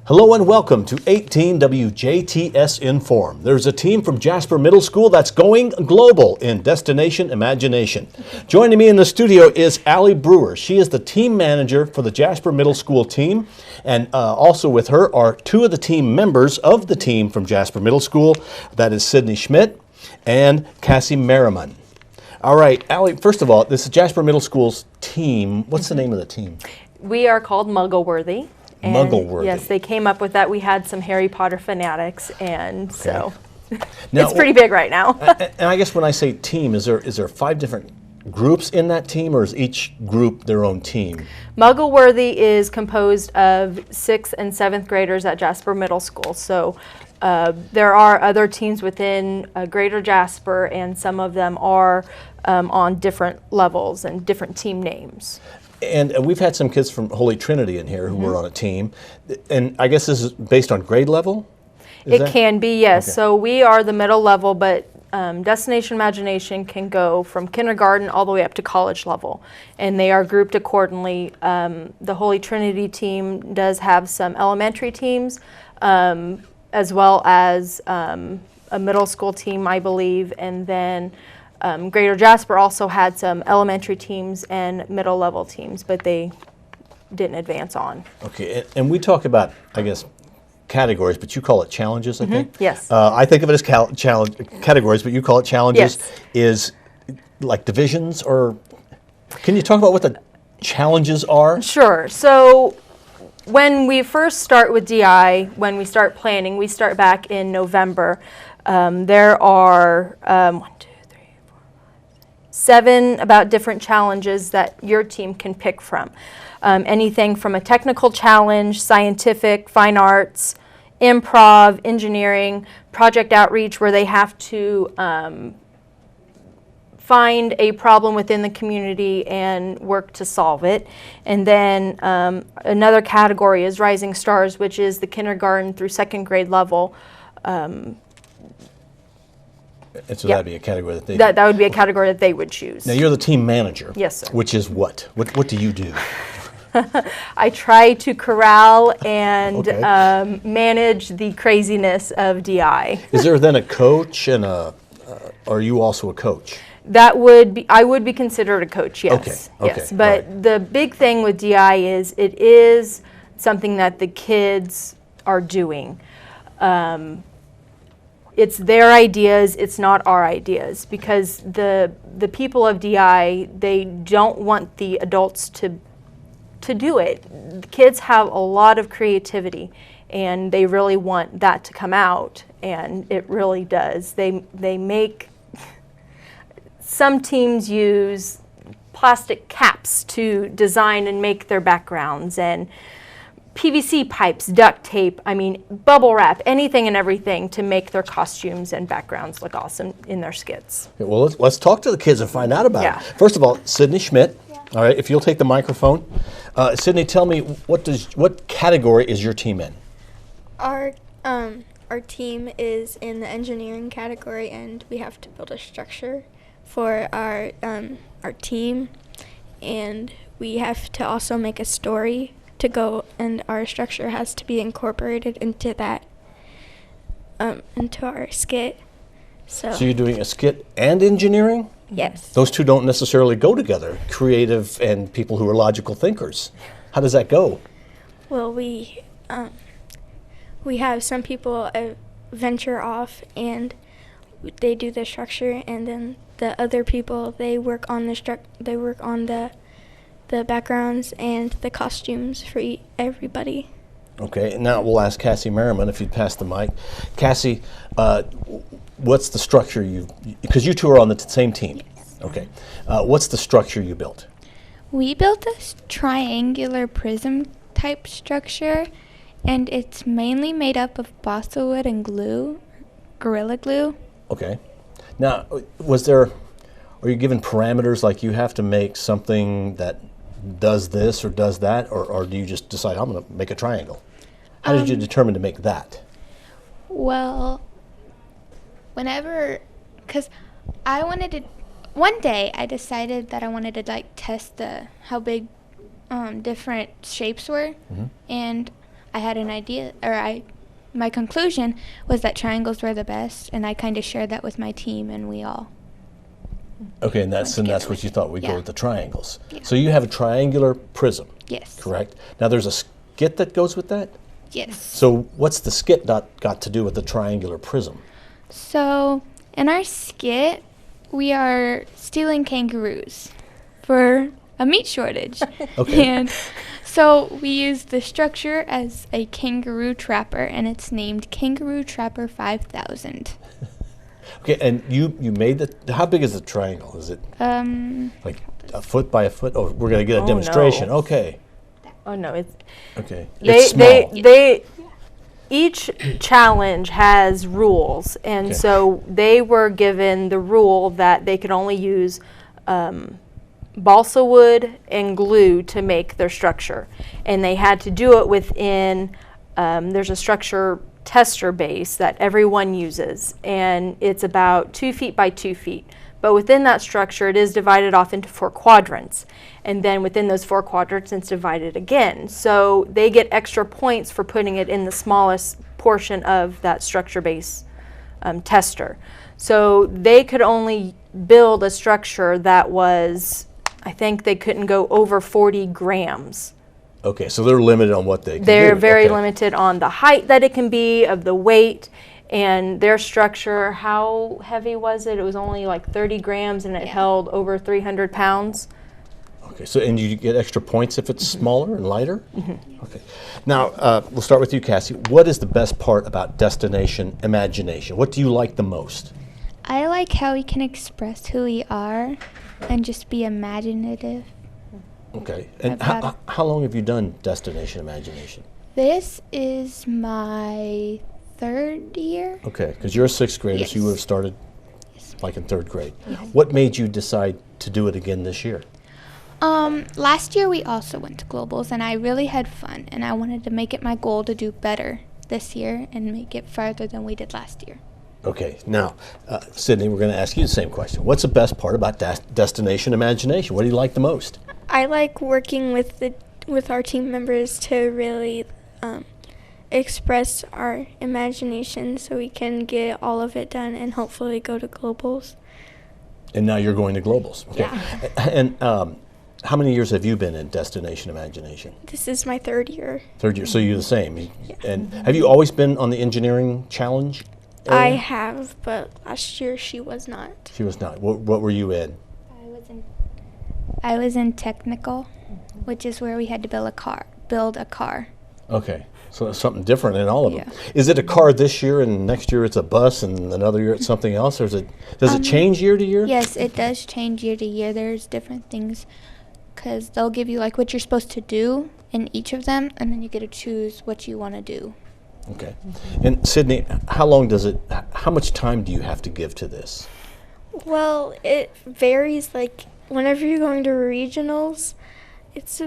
Hello and welcome to 18 WJTS in.form. There's a team from Jasper Middle School that's going global in Destination Imagination. Joining me in the studio is Allie Brewer. She is the team manager for the Jasper Middle School team, and also with her are two of the team members of the team from Jasper Middle School. That is Sydney Schmitt and Cassie Merrimon. All right, Allie, first of all, this is Jasper Middle School's team. What's the name of the team? We are called Muggleworthy. And Muggleworthy. yes, they came up with that. We had some Harry Potter fanatics, and so Now, it's pretty big right now. And I guess when I say team, is there 5 different groups in that team, or is each group their own team? Muggleworthy is composed of 6th and 7th graders at Jasper Middle School. So there are other teams within Greater Jasper, and some of them are on different levels and different team names. And we've had some kids from Holy Trinity in here who were on a team. And I guess this is based on grade level? It can be, yes. Okay. So we are the middle level, but Destination Imagination can go from kindergarten all the way up to college level. And they are grouped accordingly. The Holy Trinity team does have some elementary teams, as well as a middle school team, I believe. And then Greater Jasper also had some elementary teams and middle level teams, but they didn't advance on. Okay, and we talk about, I guess, categories, but you call it challenges, I think? Yes. I think of it as categories, but you call it challenges. Yes. Is like divisions, or can you talk about what the challenges are? Sure. So when we first start with DI, when we start planning, we start back in November. There are 7 about different challenges that your team can pick from. Anything from a technical challenge, scientific, fine arts, improv, engineering, project outreach, where they have to find a problem within the community and work to solve it. And then another category is Rising Stars, which is the kindergarten through 2nd grade level. And so that'd be a category that they... That would be a category that they would choose. Now, you're the team manager. Yes, sir. Which is what? What do you do? I try to corral and Okay. manage the craziness of DI. Is there then a coach and are you also a coach? That would be, I would be considered a coach, yes. Okay, Yes, all but right. the big thing with DI is it is something that the kids are doing. It's their ideas, it's not our ideas, because the people of DI, they don't want the adults to do it. The kids have a lot of creativity, and they really want that to come out, and it really does. They make, some teams use plastic caps to design and make their backgrounds, and PVC pipes, duct tape, I mean, bubble wrap, anything and everything to make their costumes and backgrounds look awesome in their skits. Okay, well, let's talk to the kids and find out about Yeah. it. First of all, Sydney Schmitt. All right, if you'll take the microphone. Sydney, tell me, what category is your team in? Our team is in the engineering category, and we have to build a structure for our team, and we have to also make a story to go, and our structure has to be incorporated into that, into our skit. So you're doing a skit and engineering? yes. Those two don't necessarily go together, creative and people who are logical thinkers. How does that go? Well, we have some people venture off and they do the structure, and then the other people, they work on the backgrounds and the costumes for everybody. Okay, now we'll ask Cassie Merrimon if you'd pass the mic. Cassie, what's the structure because you two are on the same team. Yes. Okay, what's the structure you built? We built this triangular prism type structure, and it's mainly made up of balsa wood and glue, Gorilla Glue. Okay, now are you given parameters, like you have to make something that does this or does that, or do you just decide, I'm going to make a triangle? How did you determine to make that? Well, because I wanted to, one day I decided that I wanted to like test how big different shapes were, and I had an idea, my conclusion was that triangles were the best, and I kind of shared that with my team, and we all. Okay, and that's together what with you it. thought we'd Yeah. go with the triangles. Yeah. So you have a triangular prism, Yes. correct? Now there's a skit that goes with that? Yes. So what's the skit got to do with the triangular prism? So in our skit, we are stealing kangaroos for a meat shortage. Okay. And so we use the structure as a kangaroo trapper, and it's named Kangaroo Trapper 5000. Okay, and you made how big is the triangle? Is it like a foot by a foot? Oh, we're going to get a Oh, demonstration. no. Okay. Oh no, it's Okay. It's small. they each challenge has rules, and Okay. so they were given the rule that they could only use balsa wood and glue to make their structure, and they had to do it within. There's a structure tester base that everyone uses, and it's about 2 feet by 2 feet. But within that structure, it is divided off into 4 quadrants. And then within those 4 quadrants, it's divided again. So they get extra points for putting it in the smallest portion of that structure base tester. So they could only build a structure that was, I think they couldn't go over 40 grams. Okay, so they're limited on what they can They're do. very Okay. limited on the height that it can be, of the weight, and their structure. How heavy was it? It was only like 30 grams, and it held over 300 pounds. Okay, so and you get extra points if it's smaller and lighter? Okay. Now, we'll start with you, Cassie. What is the best part about Destination Imagination? What do you like the most? I like how we can express who we are and just be imaginative. Okay. And About how long have you done Destination Imagination? This is my 3rd year. Okay, because you're a 6th grader, so you Yes. would have started like in 3rd grade. What made you decide to do it again this year? Last year we also went to Globals, and I really had fun, and I wanted to make it my goal to do better this year and make it farther than we did last year. Okay, now, Sydney, we're going to ask you the same question. What's the best part about Destination Imagination? What do you like the most? I like working with our team members to really express our imagination so we can get all of it done and hopefully go to globals. And now you're going to Globals. Okay. Yeah. And how many years have you been in Destination Imagination? This is my 3rd year. 3rd year, so you're the same. And have you always been on the engineering challenge I area? have, but last year she was not. She was not. What were you in? I was in technical, which is where we had to build a car. Okay, so that's something different in all of them. Yeah. Is it a car this year and next year it's a bus and another year it's something else, or does it change year to year? Yes, it does change year to year. There's different things because they'll give you like what you're supposed to do in each of them, and then you get to choose what you want to do. Okay. And Sydney, how much time do you have to give to this? Well, it varies. Like whenever you're going to regionals, it's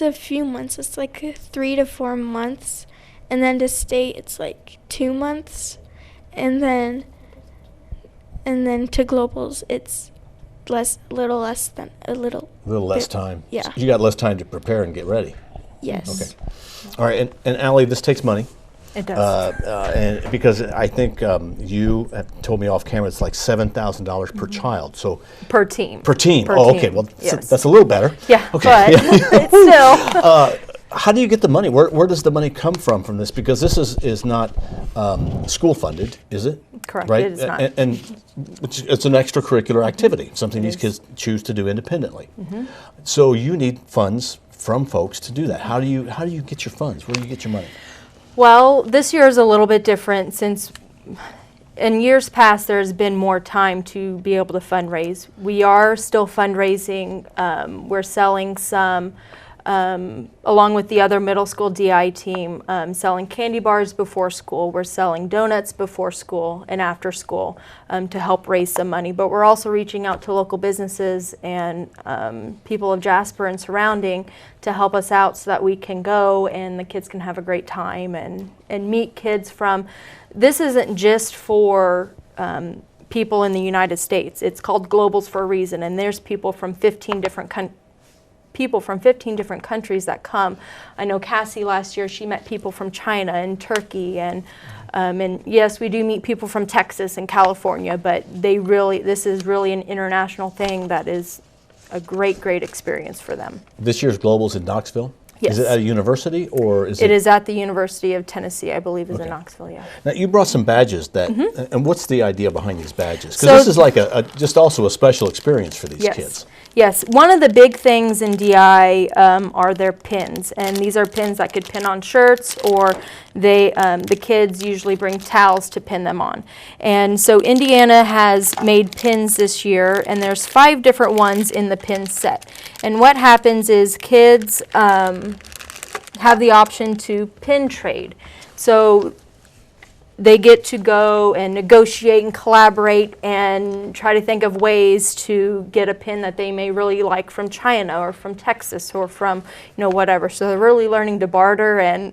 a few months. It's like 3 to 4 months, and then to state it's like 2 months, and then to globals it's a little less bit- time. Yeah. So you got less time to prepare and get ready. Yes. Okay. All right, and Allie, this takes money. It does. And because I think you have told me off camera, it's like $7,000 per child. So per team. per team. Per Oh, okay. team, Well, yes. that's a little better. Yeah, Okay. but it's still. How do you get the money? Where does the money come from this? Because this is not school funded, is it? Correct, Right. it is not. And it's an extracurricular activity, something these kids choose to do independently. So you need funds from folks to do that. How do you get your funds? Where do you get your money? Well, this year is a little bit different since in years past there's been more time to be able to fundraise. We are still fundraising. We're selling some, along with the other middle school DI team, selling candy bars before school. We're selling donuts before school and after school to help raise some money. But we're also reaching out to local businesses and people of Jasper and surrounding to help us out so that we can go and the kids can have a great time and meet kids from, this isn't just for people in the United States. It's called Globals for a reason, and there's people from 15 different people from 15 different countries that come. I know Cassie last year, she met people from China and Turkey, and yes, we do meet people from Texas and California, but this is really an international thing that is a great experience for them. This year's Global's in Knoxville? Yes. Is it at a university, or is It is at the University of Tennessee, I believe, is in Okay. Knoxville, yeah. Now, you brought some badges that, and what's the idea behind these badges? Because So- this is like just also a special experience for these kids. Yes, one of the big things in DI are their pins, and these are pins that could pin on shirts, or the kids usually bring towels to pin them on. And so Indiana has made pins this year, and there's 5 different ones in the pin set. And what happens is kids have the option to pin trade. So they get to go and negotiate and collaborate and try to think of ways to get a pin that they may really like from China or from Texas or from, whatever. So they're really learning to barter and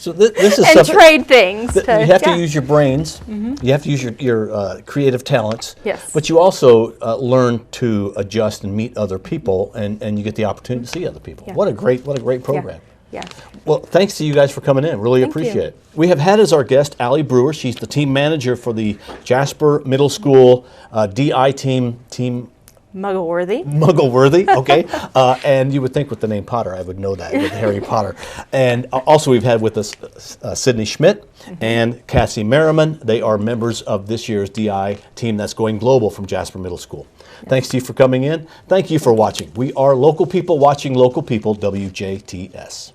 So this is and something trade things. you have to yeah. use your brains. You have to use your creative talents. Yes. But you also learn to adjust and meet other people, and you get the opportunity to see other people. Yeah. What a great program. Yeah. Well, thanks to you guys for coming in. Really Thank appreciate you. it. We have had as our guest Allie Brewer. She's the team manager for the Jasper Middle School DI team. Muggle-worthy. Muggleworthy, okay. And you would think with the name Potter, I would know that, with Harry Potter. And also we've had with us Sydney Schmitt and Cassie Merrimon. They are members of this year's DI team that's going global from Jasper Middle School. Thanks to you for coming in. Thank you for watching. We are local people watching local people, WJTS.